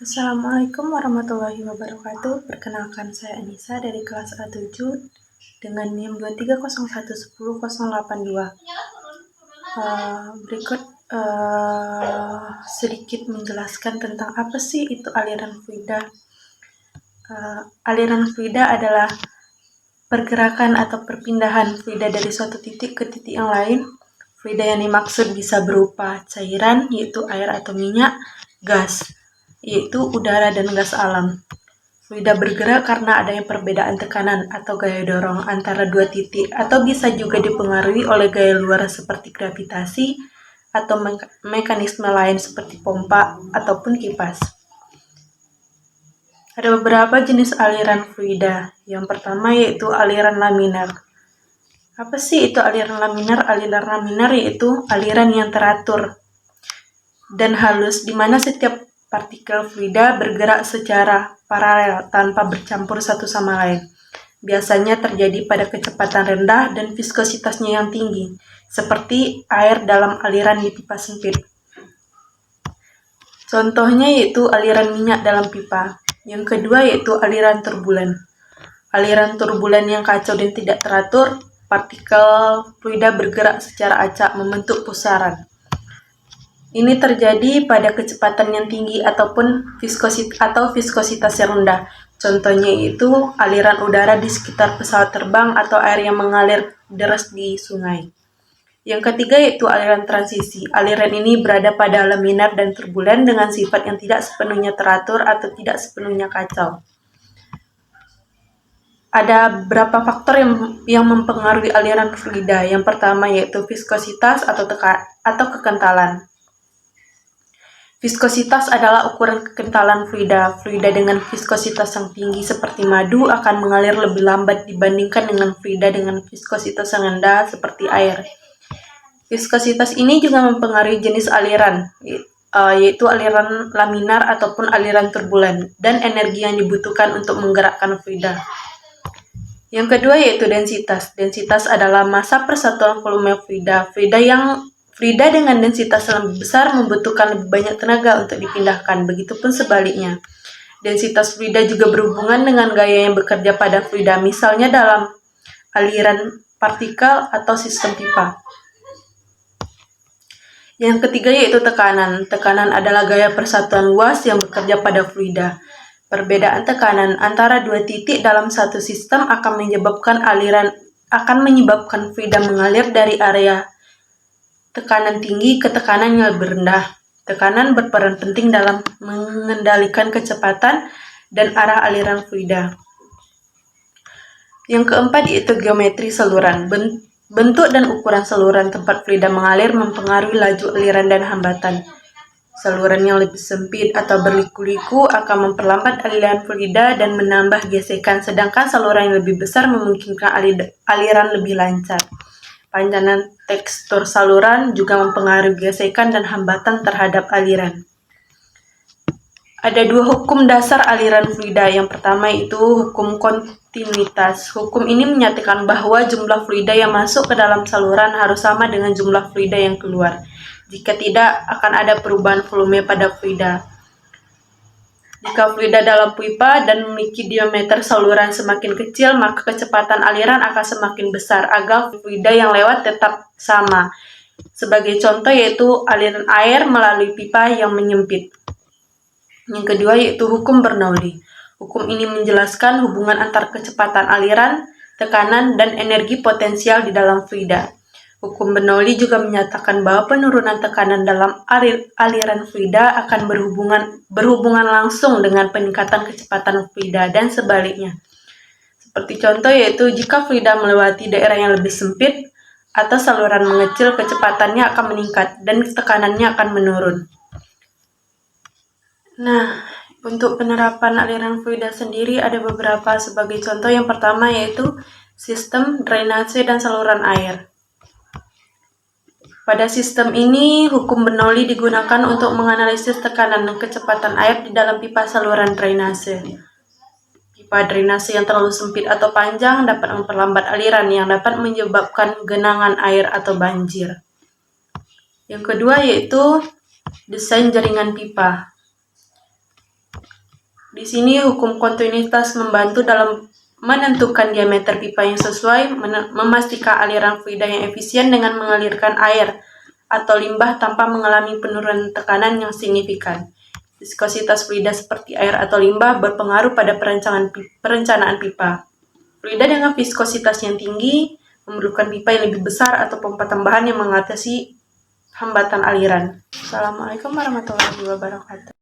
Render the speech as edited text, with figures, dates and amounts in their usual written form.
Assalamualaikum warahmatullahi wabarakatuh. Perkenalkan, saya Anissa dari kelas A7 dengan NIM 230110082. Berikut sedikit menjelaskan tentang apa sih itu aliran fluida. Aliran fluida adalah pergerakan atau perpindahan fluida dari suatu titik ke titik yang lain. Fluida yang dimaksud bisa berupa cairan, yaitu air atau minyak, gas, yaitu udara dan gas alam. Fluida bergerak karena adanya perbedaan tekanan atau gaya dorong antara dua titik, atau bisa juga dipengaruhi oleh gaya luar seperti gravitasi atau mekanisme lain seperti pompa ataupun kipas. Ada beberapa jenis aliran fluida. Yang pertama yaitu aliran laminar. Apa sih itu aliran laminar? Aliran laminar yaitu aliran yang teratur dan halus, di mana setiap partikel fluida bergerak secara paralel tanpa bercampur satu sama lain. Biasanya terjadi pada kecepatan rendah dan viskositasnya yang tinggi, seperti air dalam aliran di pipa sempit. Contohnya yaitu aliran minyak dalam pipa. Yang kedua yaitu aliran turbulen. Aliran turbulen yang kacau dan tidak teratur, partikel fluida bergerak secara acak membentuk pusaran. Ini terjadi pada kecepatan yang tinggi ataupun viskositas yang rendah. Contohnya itu aliran udara di sekitar pesawat terbang atau air yang mengalir deras di sungai. Yang ketiga yaitu aliran transisi. Aliran ini berada pada laminar dan turbulen dengan sifat yang tidak sepenuhnya teratur atau tidak sepenuhnya kacau. Ada beberapa faktor yang mempengaruhi aliran fluida. Yang pertama yaitu viskositas atau kekentalan. Viskositas adalah ukuran kekentalan fluida. Fluida dengan viskositas yang tinggi seperti madu akan mengalir lebih lambat dibandingkan dengan fluida dengan viskositas yang rendah seperti air. Viskositas ini juga mempengaruhi jenis aliran, yaitu aliran laminar ataupun aliran turbulen, dan energi yang dibutuhkan untuk menggerakkan fluida. Yang kedua yaitu densitas. Densitas adalah massa persatuan volume fluida. Fluida dengan densitas yang lebih besar membutuhkan lebih banyak tenaga untuk dipindahkan, begitupun sebaliknya. Densitas fluida juga berhubungan dengan gaya yang bekerja pada fluida, misalnya dalam aliran partikel atau sistem pipa. Yang ketiga yaitu tekanan. Tekanan adalah gaya persatuan luas yang bekerja pada fluida. Perbedaan tekanan antara dua titik dalam satu sistem akan menyebabkan fluida mengalir dari area tekanan tinggi ke tekanan yang lebih rendah. Tekanan berperan penting dalam mengendalikan kecepatan dan arah aliran fluida. Yang keempat yaitu geometri saluran. Bentuk dan ukuran saluran tempat fluida mengalir mempengaruhi laju aliran dan hambatan. Saluran yang lebih sempit atau berliku-liku akan memperlambat aliran fluida dan menambah gesekan, sedangkan saluran yang lebih besar memungkinkan aliran lebih lancar. Panjang tekstur saluran juga mempengaruhi gesekan dan hambatan terhadap aliran. Ada dua hukum dasar aliran fluida. Yang pertama itu hukum kontinuitas. Hukum ini menyatakan bahwa jumlah fluida yang masuk ke dalam saluran harus sama dengan jumlah fluida yang keluar. Jika tidak, akan ada perubahan volume pada fluida. Jika fluida dalam pipa dan memiliki diameter saluran semakin kecil, maka kecepatan aliran akan semakin besar agar fluida yang lewat tetap sama. Sebagai contoh yaitu aliran air melalui pipa yang menyempit. Yang kedua yaitu hukum Bernoulli. Hukum ini menjelaskan hubungan antar kecepatan aliran, tekanan, dan energi potensial di dalam fluida. Hukum Bernoulli juga menyatakan bahwa penurunan tekanan dalam aliran fluida akan berhubungan langsung dengan peningkatan kecepatan fluida dan sebaliknya. Seperti contoh yaitu jika fluida melewati daerah yang lebih sempit atau saluran mengecil, kecepatannya akan meningkat dan tekanannya akan menurun. Nah, untuk penerapan aliran fluida sendiri ada beberapa sebagai contoh. Yang pertama yaitu sistem drainase dan saluran air. Pada sistem ini, hukum Bernoulli digunakan untuk menganalisis tekanan dan kecepatan air di dalam pipa saluran drainase. Pipa drainase yang terlalu sempit atau panjang dapat memperlambat aliran yang dapat menyebabkan genangan air atau banjir. Yang kedua yaitu desain jaringan pipa. Di sini hukum kontinuitas membantu dalam menentukan diameter pipa yang sesuai, memastikan aliran fluida yang efisien dengan mengalirkan air atau limbah tanpa mengalami penurunan tekanan yang signifikan. Viskositas fluida seperti air atau limbah berpengaruh pada perencanaan pipa. Fluida dengan viskositas yang tinggi memerlukan pipa yang lebih besar atau pompa tambahan yang mengatasi hambatan aliran. Assalamualaikum warahmatullahi wabarakatuh.